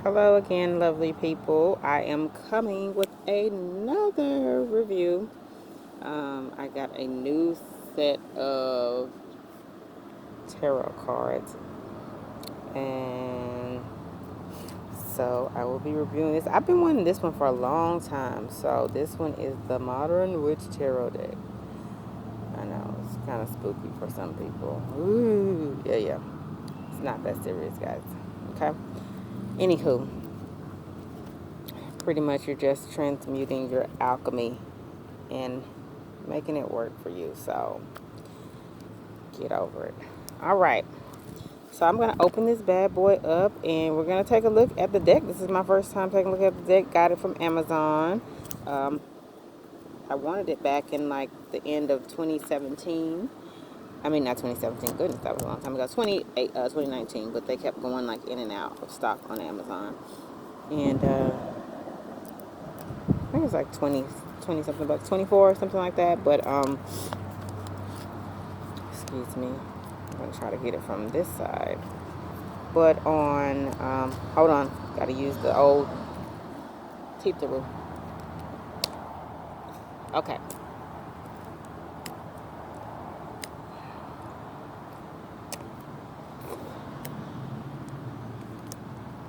Hello again, lovely people. I am coming with another review. I got a new set of tarot cards, and so I will be reviewing this. I've been wanting this one for a long time. So this one is the Modern Witch Tarot deck. I know it's kind of spooky for some people. Ooh, yeah. It's not that serious, guys. Okay. Anywho, pretty much you're just transmuting your alchemy and making it work for you. So get over it. All right. So I'm going to open this bad boy up and we're going to take a look at the deck. This is my first time taking a look at the deck. Got it from Amazon. I wanted it back in like the end of 2017. I mean, not 2017. Goodness, that was a long time ago. 2019. But they kept going like in and out of stock on Amazon. And I think it was like 20 something bucks, 24, something like that. But excuse me, I'm gonna try to get it from this side. But on hold on, gotta use the old teeth-a-roo. Okay.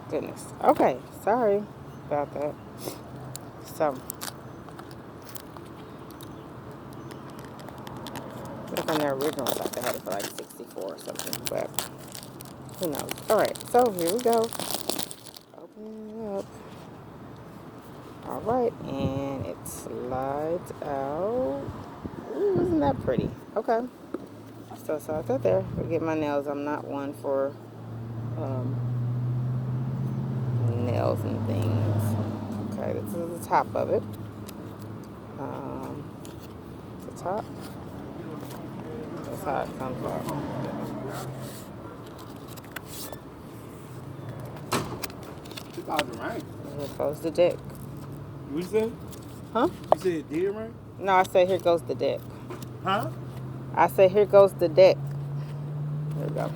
Goodness. Okay, sorry about that. So I think on the original, I thought they had it for like 64 or something, but who knows. Alright, so here we go. Open it up. Alright, and it slides out. Ooh, isn't that pretty? Okay. So it's out there. Forget my nails. I'm not one for nails and things. Okay, this is the top of it. The top. That's how it comes out. Right. Here goes the deck. What you said? Huh? You said it did right? No, I say here goes the deck. Huh? I say here goes the deck. There we go.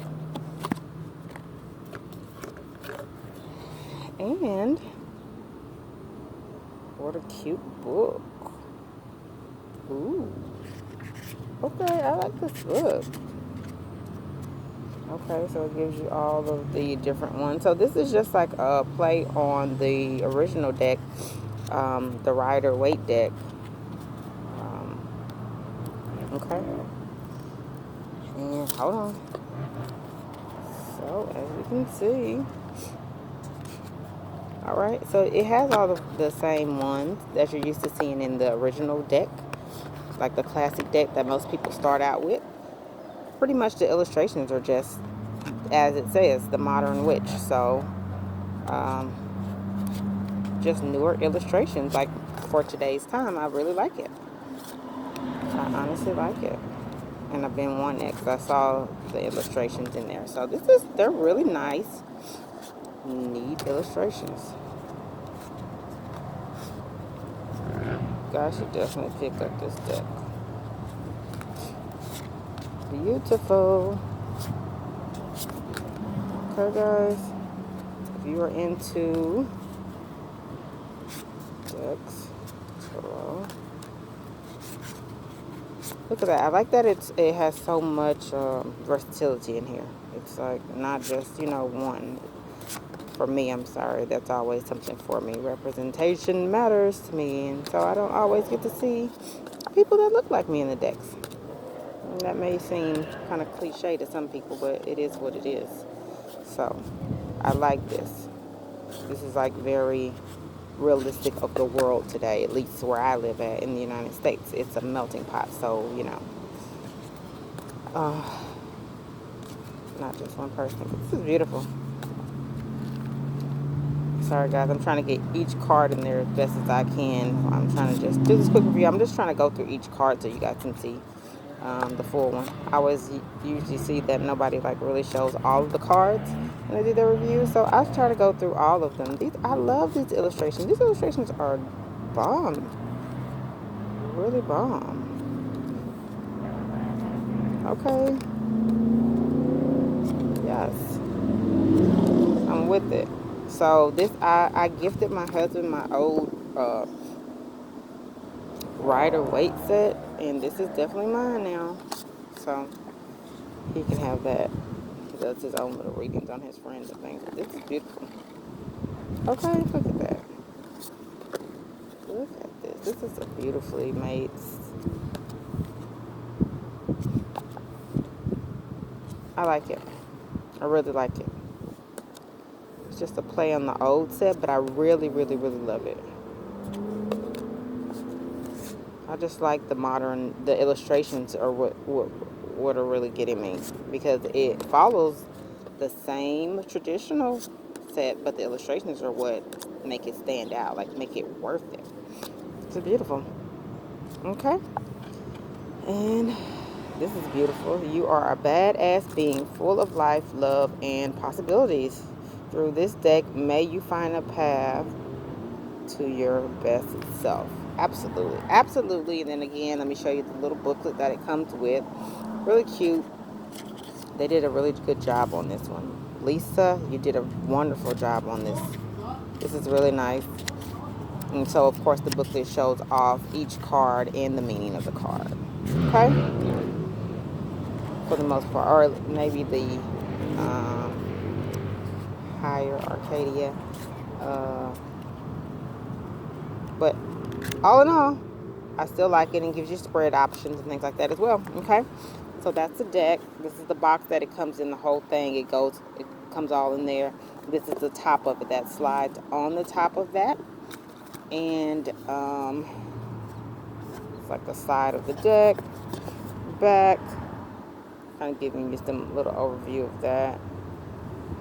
And what a cute book. Ooh. Okay, I like this book. Okay, so it gives you all of the different ones. So this is just like a play on the original deck, the Rider-Waite deck. Okay. And hold on. So as you can see, all right. So it has all of the same ones that you're used to seeing in the original deck, like the classic deck that most people start out with. Pretty much the illustrations are just, as it says, the Modern Witch. So just newer illustrations. Like for today's time, I really like it. I honestly like it. And I've been wanting it because I saw the illustrations in there. So they're really nice, neat illustrations. Guys should definitely pick up this deck. Beautiful. Okay, guys. If you are into decks, tarot. Look at that. I like that it has so much versatility in here. It's like not just, one. For me, I'm sorry. That's always something for me. Representation matters to me. And so I don't always get to see people that look like me in the decks. And that may seem kind of cliche to some people, but it is what it is. So I like this. This is like very realistic of the world today, at least where I live at in the United States. It's a melting pot, so not just one person. This is beautiful. Sorry guys, I'm trying to get each card in there as best as I can. I'm trying to just do this quick review. I'm just trying to go through each card so you guys can see the full one. I always usually see that nobody like really shows all of the cards when they do their review, so I try to go through all of them. I love these illustrations. These illustrations are bomb, really bomb. Okay, yes, I'm with it. So this, I gifted my husband my old rider weight set, and this is definitely mine now. So he can have that. He does his own little readings on his friends and things. But this is beautiful. Okay, look at that. Look at this. This is a beautifully made. I like it. I really like it. It's just a play on the old set, but I really, really, really love it. I just like the illustrations are what are really getting me, because it follows the same traditional set, but the illustrations are what make it stand out, like make it worth it. It's beautiful. Okay. And this is beautiful. You are a badass being full of life, love, and possibilities. Through this deck, may you find a path to your best self. Absolutely. Absolutely. And then again, let me show you the little booklet that it comes with. Really cute. They did a really good job on this one. Lisa, you did a wonderful job on this. This is really nice. And so, of course, the booklet shows off each card and the meaning of the card. Okay? For the most part. Or maybe the higher Arcadia. But all in all, I still like it, and gives you spread options and things like that as well. Okay? So that's the deck. This is the box that it comes in, the whole thing. It comes all in there. This is the top of it that slides on the top of that. And it's like the side of the deck, back, kind of giving you some little overview of that.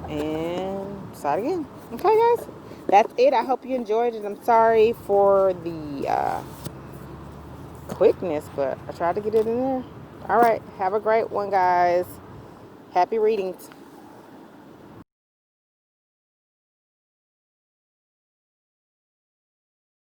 And side again. Okay, guys, that's it. I hope you enjoyed it. I'm sorry for the quickness, but I tried to get it in there. All right, have a great one, guys. Happy readings.